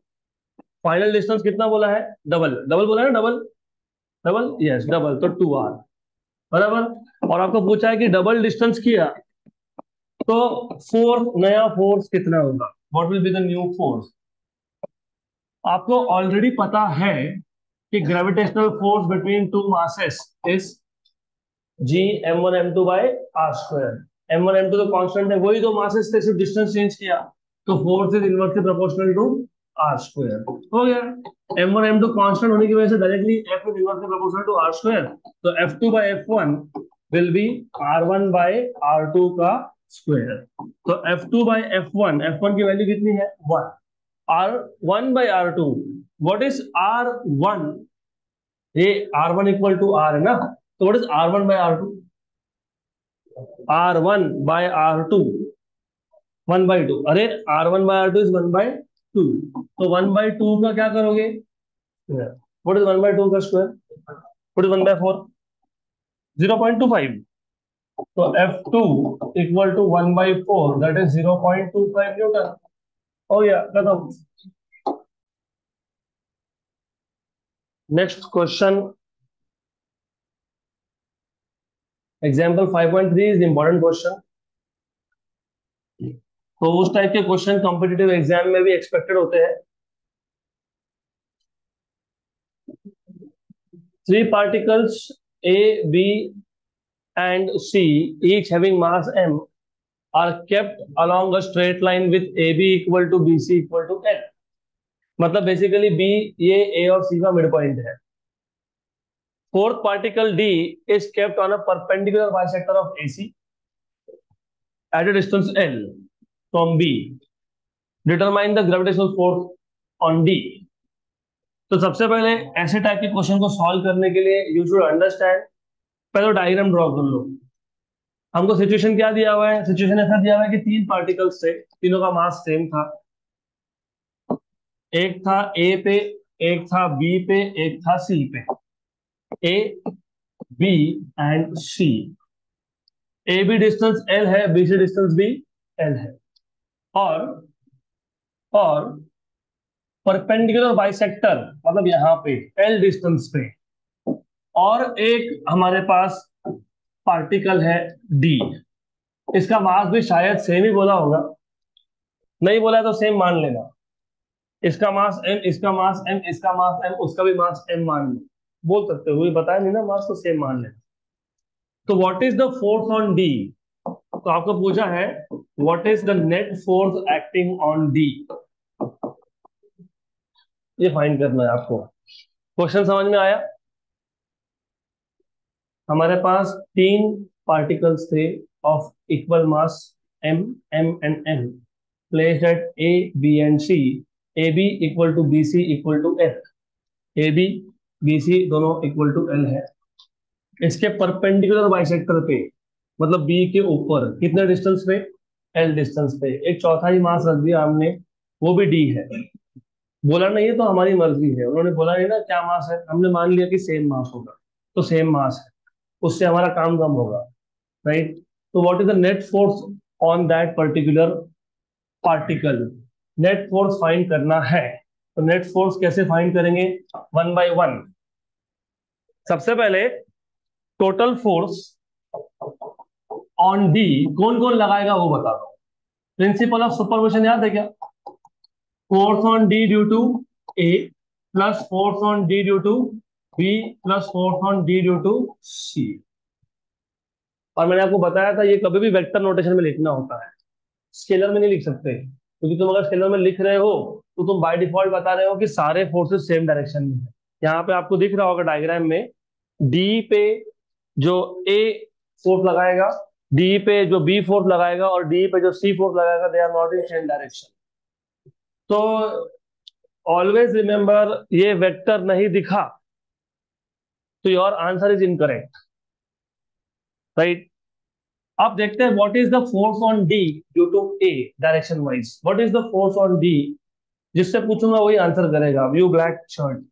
फाइनल डिस्टेंस कितना बोला है? डबल, डबल बोला है ना, डबल, डबल, यस डबल, तो 2r बराबर। और आपको पूछा है कि डबल डिस्टेंस किया तो फोर्स, नया फोर्स कितना होगा? What will be the new force? आपको ऑलरेडी पता है कि gravitational force between two masses is G m1 m2 by r square. m1 m2 तो कांस्टेंट है, वही दो मासेस थे, सिर्फ डिस्टेंस चेंज किया, तो force is inversely proportional to r square. हो गया, m1 m2 कांस्टेंट होने की वजह से directly f is inversely proportional to r square, तो f2/f1 विल बी r1/r2 का स्क्वायर। तो f2/f1, f1 की वैल्यू कितनी है? 1। r1/r2, what is r1? ये R1 इक्वल टू आर है ना, तो what is R1 bye R2? R1 bye R2, 1/2। अरे R1 बाय R2 इज 1/2, तो 1/2 का क्या करोगे? व्हाट इज 1/2 का स्क्वायर? What is 1/4? 0.25। तो F2 equal to 1/4, that is 0.25 newton. हो गया, खत्म। Next question, example 5.3 is important question. तो उस टाइप के क्वेश्चन कॉम्पिटिटिव एग्जाम में भी एक्सपेक्टेड होते हैं। Three particles A, B, and C, each having mass m, are kept along a straight line with AB equal to BC equal to L। मतलब basically B ये A और C का mid point है। Fourth particle D is kept on a perpendicular bisector of AC at a distance L from B। Determine the gravitational force on D। तो सबसे पहले ऐसे type के क्वेश्चन को सॉल्व करने के लिए यू शुड अंडरस्टैंड, पहले डायग्राम ड्रॉ कर लो। हमको सिचुएशन क्या दिया हुआ है? सिचुएशन ऐसा दिया हुआ है कि तीन पार्टिकल्स थे, तीनों का मास सेम था। एक था ए पे, एक था बी पे, एक था सी पे। A, B and C. A B distance L है, बी सी डिस्टेंस भी एल है। और और परपेंडिकुलर बाइसेक्टर मतलब यहाँ पे एल डिस्टेंस पे, और एक हमारे पास पार्टिकल है डी। इसका मास भी शायद सेम ही बोला होगा, नहीं बोला है तो सेम मान लेना। इसका मास एम, इसका मास एम, इसका मास एम, उसका भी मास एम मान लो, बोल सकते हो, ये बताया नहीं ना, मास तो सेम मान लेना। तो what is the force on D? तो आपको पूछा है what is the net force acting on D, ये फाइंड करना है आपको। क्वेश्चन समझ में आया? हमारे पास तीन पार्टिकल्स थे of equal mass M, M and N, placed at A, B and C. A B equal to B C equal to L. A B, B C दोनों इक्वल टू एल है। इसके perpendicular bisector पे, मतलब B के ऊपर कितने distance पे? L distance पे एक चौथा ही मास रख दिया हमने, वो भी डी है। बोला नहीं है तो हमारी मर्जी है, उन्होंने बोला नहीं ना क्या मास है, हमने मान लिया कि सेम मास होगा, तो सेम मास है, उससे हमारा काम कम होगा, राइट? तो what is the net force on that particular particle? Net force find करना है, तो नेट फोर्स कैसे फाइंड करेंगे? One by one. सबसे पहले टोटल फोर्स ऑन डी कौन कौन लगाएगा वो बता दो। प्रिंसिपल ऑफ सुपरपोजिशन याद है क्या? Force on D due to A plus force on D due to B plus force on D due to C. और मैंने आपको बताया था ये कभी भी वेक्टर नोटेशन में लिखना होता है, स्केलर में नहीं लिख सकते, क्योंकि तुम अगर स्केलर में लिख रहे हो तो तुम बाय डिफॉल्ट बता रहे हो कि सारे फोर्सेस सेम डायरेक्शन में है। यहाँ पे आपको दिख रहा होगा डायग्राम में, डी पे जो ए फोर्स लगाएगा, डी पे जो बी फोर्स लगाएगा और डी पे जो सी फोर्स लगाएगा, they are not in same direction. तो ऑलवेज रिमेंबर, ये वेक्टर नहीं दिखा तो your answer is incorrect, right? अब देखते हैं what is the force on D due to A direction wise. What is the force on D? जिससे पूछूंगा वही आंसर करेगा। व्यू ब्लैक शर्ट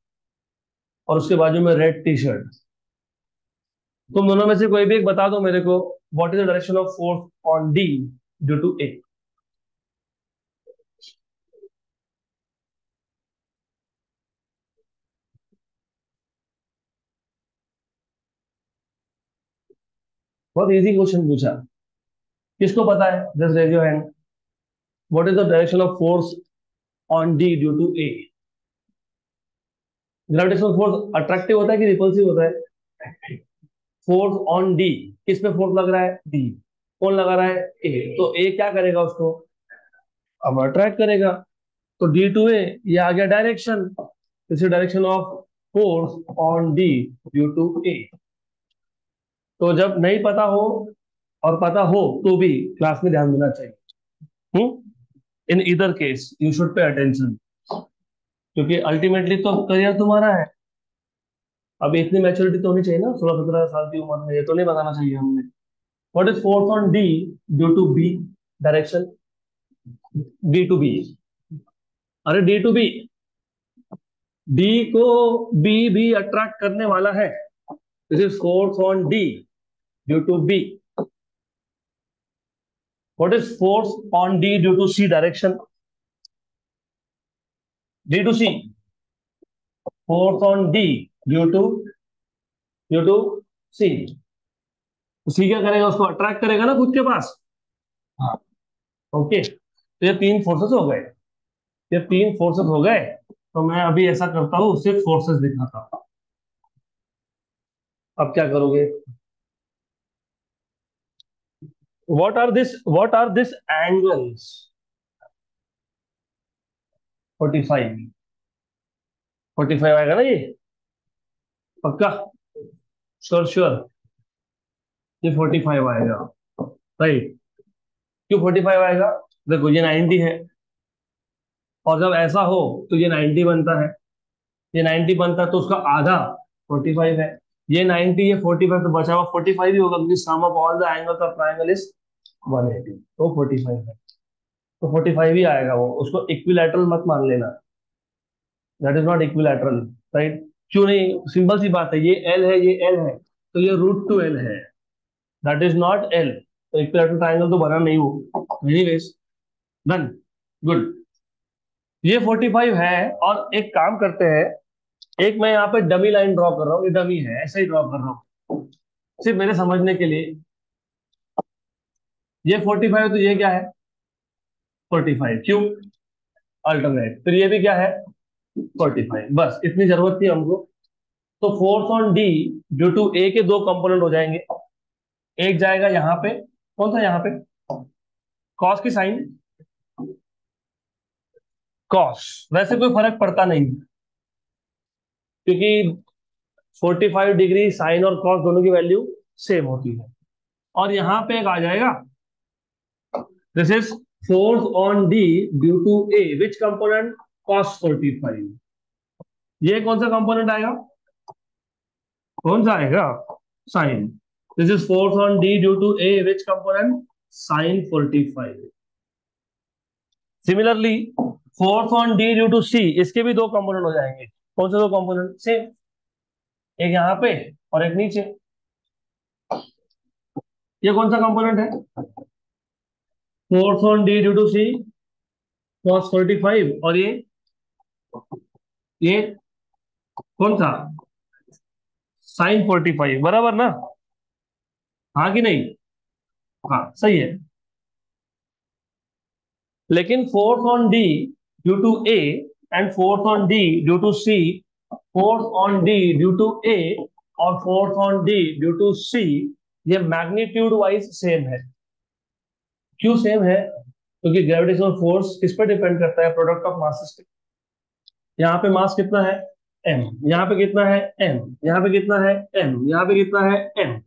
और उसके बाजू में रेड टी शर्ट, तुम दोनों में से कोई भी एक बता दो मेरे को, what is the direction of force on D due to A? बहुत इजी क्वेश्चन पूछा, किसको पता है? Just raise your hand. What is the direction of force on D due to A? Gravitational force attractive होता है कि repulsive होता है? फोर्स ऑन डी, किस पे फोर्स लग रहा है? डी। कौन लगा रहा है? ए। तो ए क्या करेगा उसको? अब अट्रैक्ट करेगा। तो डी टू ए, ये आ गया direction, this is direction of force on D due to A. तो जब नहीं पता हो और पता हो तो भी क्लास में ध्यान देना चाहिए। In either case you should pay attention, क्योंकि अल्टीमेटली तो करियर तुम्हारा है। अब इतनी मैच्योरिटी तो होनी चाहिए ना, 16-17 साल की उम्र में, ये तो नहीं बताना चाहिए हमने। What is force on D due to B direction? D to B, अरे डी टू बी, डी को बी भी अट्रैक्ट करने वाला है। This is force on D due to B. What is force on D due to C direction? D to C, force on D due to C. C क्या करेगा, उसको attract करेगा ना खुद के पास। हाँ, ओके, तो ये तीन फोर्सेस हो गए, ये तीन फोर्सेस हो गए। तो मैं अभी ऐसा करता हूँ, सिर्फ फोर्सेस दिखाता हूँ। अब क्या करोगे? What are this angles? 45, 45 आएगा ना ये, पक्का? श्योर श्योर, ये 45 आएगा, राइट? क्यों 45 आएगा? देखो ये 90 है, और जब ऐसा हो तो ये 90 बनता है, ये 90 बनता है तो उसका आधा 45 है। ये 90, ये 45, तो बचा हुआ 45 ही होगा, क्योंकि sum of all the angles of triangle is 180, तो 45 है। तो 45 ही आएगा वो, उसको इक्विलैटरल मत मान लेना, that is not equilateral, right? क्यों नहीं? सिंपल सी बात है, ये एल है, ये एल है, तो ये √2l है, दैट इज नॉट एल, तो इक्विलैटरल ट्रायंगल तो बना नहीं वो। Anyways, done, good. ये 45 है, और एक काम करते हैं, एक मैं यहाँ पे डमी लाइन ड्रॉ कर रहा हूँ, ये डमी है, ऐसे ही ड्रॉ कर रहा हूँ सिर्फ मेरे समझने के लिए। ये 45, तो ये क्या है? 45 क्यों? अल्टरनेट, फिर ये भी क्या है? 45, बस इतनी जरूरत थी हमको। तो force on D due to A के दो कंपोनेंट हो जाएंगे। एक जाएगा यहाँ पे, कौन सा यहाँ पे? कॉस की साइन, कॉस, वैसे कोई फर्क पड़ता नहीं, क्योंकि 45 डिग्री साइन और कॉस दोनों की वैल्यू सेम होती है। और यहाँ पे एक आ जाएगा, this is force on D due to A, which component? Cos 45। ये कौन सा कंपोनेंट आएगा? कौन सा आएगा? Sine. This is force on D due to A, which component? Sine 45। Similarly force on D due to C, इसके भी दो कंपोनेंट हो जाएंगे। कौन से दो कंपोनेंट? सेम, एक यहाँ पे और एक नीचे। ये कौन सा कंपोनेंट है? Force on D due to C, cos 45, और ये कौन सा? साइन 45, बराबर ना? हाँ कि नहीं? हाँ, सही है। लेकिन force on D due to A and force on D due to C, force on D due to A और force on D due to C, ये मैग्नीट्यूड वाइज सेम है। क्यों सेम है? क्योंकि ग्रेविटेशनल फोर्स किस पर depend करता है? Product of mass system. यहाँ पे मास कितना है? m, यहाँ पे कितना है? m, यहाँ पे कितना है? m, यहाँ पे कितना है? m।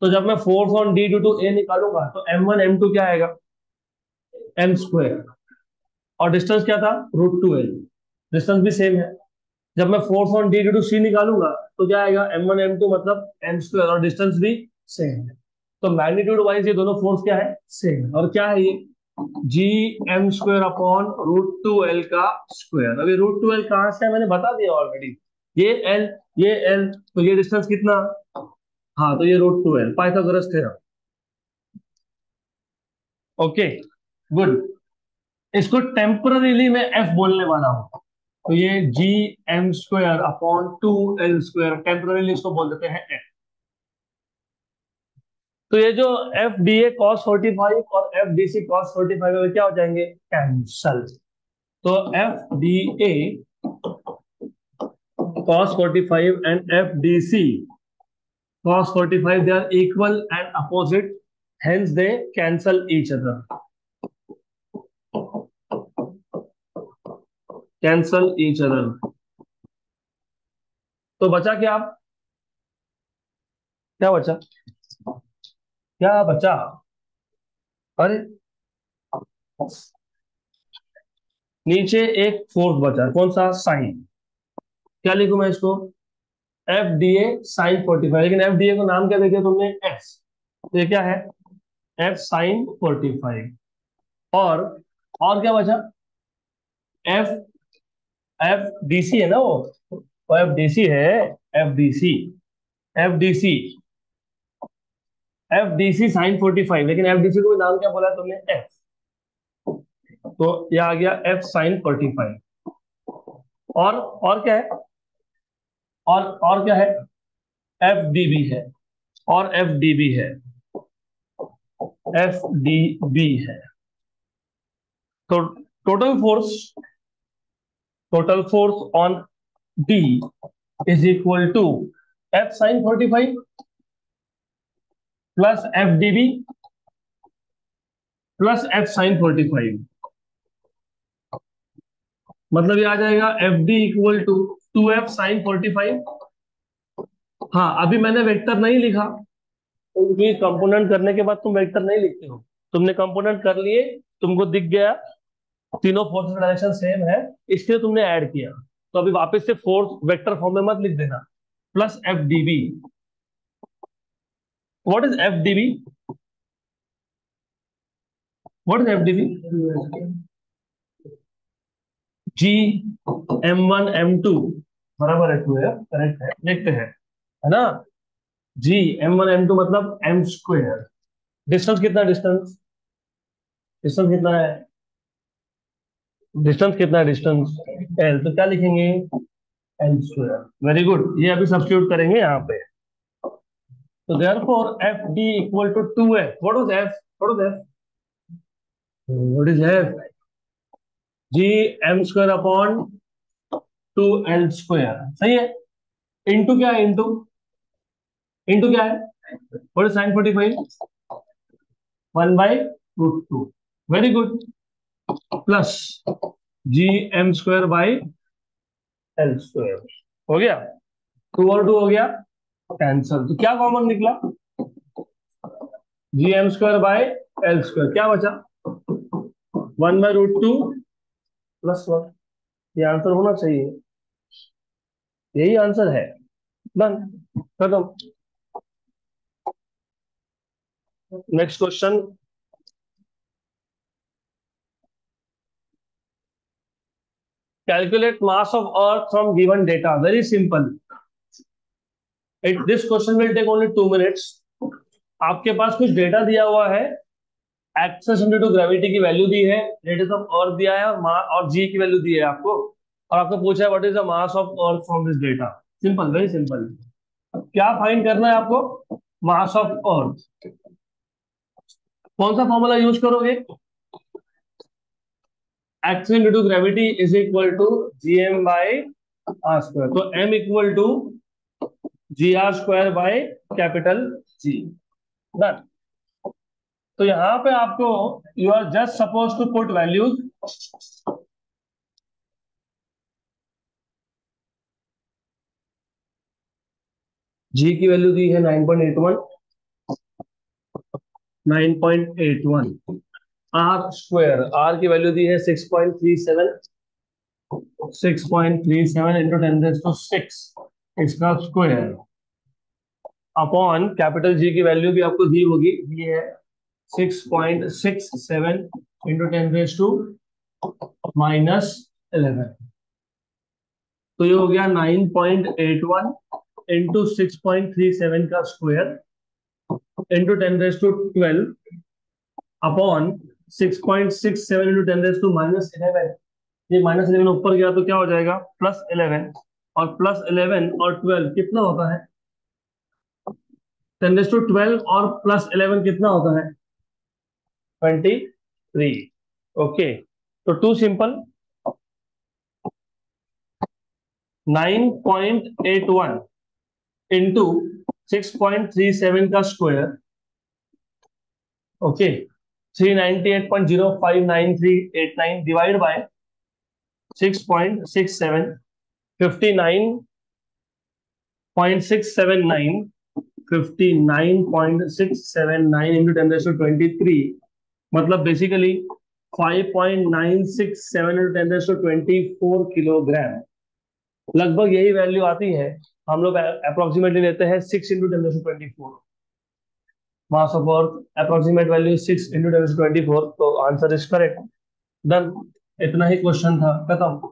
तो जब मैं force on D due to A निकालूंगा तो m1 m2 क्या आएगा? m²। और डिस्टेंस क्या था? √2l, डिस्टेंस भी सेम है। जब मैं force on D due to C निकालूंगा तो क्या आएगा? m1 m2 मतलब m², और डिस्टेंस भी सेम है। तो मैग्नीट्यूड वाइज ये दोनों फोर्स क्या है? सेम है। और क्या है ये? Gm² अपॉन √2l का स्क्वायर। अभी √2l कहाँ से है मैंने बता दिया ऑलरेडी, ये एल, ये एल, तो ये डिस्टेंस कितना? हाँ, तो ये √2l, Pythagoras theorem. Okay, good. इसको टेम्पररीली मैं एफ बोलने वाला हूँ, तो ये Gm² अपॉन 2l² टेम्पररीली इसको बोल देते हैं एफ। तो ये जो एफ डी ए कॉस 45 और एफ डी सी कॉस 45 है, क्या हो जाएंगे? कैंसल। तो F D A cos 45 and FDC cos 45, they are equal and opposite, hence they cancel each other, cancel each other। तो बचा क्या? क्या बचा? क्या बचा? अरे, नीचे एक फोर्स बचा, कौन सा? साइन। क्या लिखूं मैं इसको? एफ डी ए साइन 45, लेकिन एफ डी ए को नाम क्या दे दिया तुमने, एक्स। तो ये क्या है, एफ साइन 45। और क्या बचा, एफ एफ डी सी है ना वो एफ डी सी है, F D C F D C F D C sine 45, लेकिन एफ डी सी को नाम क्या बोला तुमने, एफ। तो ये आ गया एफ साइन 45। और क्या है, और क्या है, एफ डी बी है, और एफ डी बी है, एफ डी बी है। तो total force on D is equal to F sine 45 plus F D B plus F sine 45। मतलब ये आ जाएगा F D equal to 2f sine 45। हाँ, अभी मैंने वेक्टर नहीं लिखा, क्योंकि कंपोनेंट करने के बाद तुम वेक्टर नहीं लिखते हो। तुमने कंपोनेंट कर लिए, तुमको दिख गया तीनों फोर्स का डायरेक्शन सेम है, इसलिए तुमने ऐड किया। तो अभी वापस से फोर्स वेक्टर फॉर्म में मत लिख देना। Plus F D B, what is F D B, what is F D B, G m1 m2 बराबर है 2f, करेक्ट है, देखते हैं, है ना। जी m1 m2 मतलब m स्क्वायर। डिस्टेंस कितना, डिस्टेंस डिस्टेंस कितना है, डिस्टेंस l, तो क्या लिखेंगे, l स्क्वायर। वेरी गुड, ये अभी सब्स्टिट्यूट करेंगे यहाँ पे। तो therefore F D equal to 2f, what is f, G m square upon 2l square, सही है। इंटू क्या है, इंटू इंटू क्या है, what is sine 45, 1/√2, very good. Plus G M square by L square, हो गया, 2 और 2 हो गया कैंसल। तो क्या कॉमन निकला, G M square by L square, क्या बचा 1/√2 प्लस 1। ये आंसर होना चाहिए, यही आंसर है, डन, खत्म। Next question, calculate mass of earth from given data, very simple. This question will take only 2 minutes. आपके पास कुछ डेटा दिया हुआ है, एक्सेस ड्यू टू ग्रेविटी की वैल्यू दी है, रेडियस ऑफ अर्थ दिया है, और जी की वैल्यू दी है आपको, और आपको पूछा है what is the mass of earth from this data. Simple, very simple. क्या फाइंड करना है आपको, मास ऑफ अर्थ। कौन सा फॉर्मूला यूज करोगे, access due to gravity is equal to g m by r square. तो m equal to g r square by capital g, done. तो यहां पे आपको, you are just suppose to put values, g की वैल्यू दी है 9.81, आर स्क्वायर, आर की वैल्यू दी है 6.37 इंटू 10⁶, इसका स्क्वायर अपॉन कैपिटल जी की वैल्यू भी आपको दी होगी, ये है 6.67 इंटू 10⁻11। तो ये हो गया 9.81 इंटू 6.37 का स्क्वायर इंटू 10⁻12 अपॉन 6.67 इंटू 10⁻11। ये -11 ऊपर गया तो क्या हो जाएगा, +11, और +11 और 12 कितना होता है, 10⁻12 और +11 कितना होता है, 23। ओके, तो टू सिंपल, 9.81 इंटू 6.37 का square, okay, 398.059389 divide by 6.67, 59.679, 59.679 into 10⁻23, मतलब बेसिकली 5.967 इंटू 10⁻24 किलोग्राम, लगभग यही वैल्यू आती है। हम लोग अप्रोक्सीमेटली लेते हैं 6 × 10⁻²4। मास ऑफ अर्थ अप्रोक्सीमेट वैल्यू 6 × 10⁻²4, तो आंसर इज करेक्ट। डन, इतना ही क्वेश्चन था, खत्म।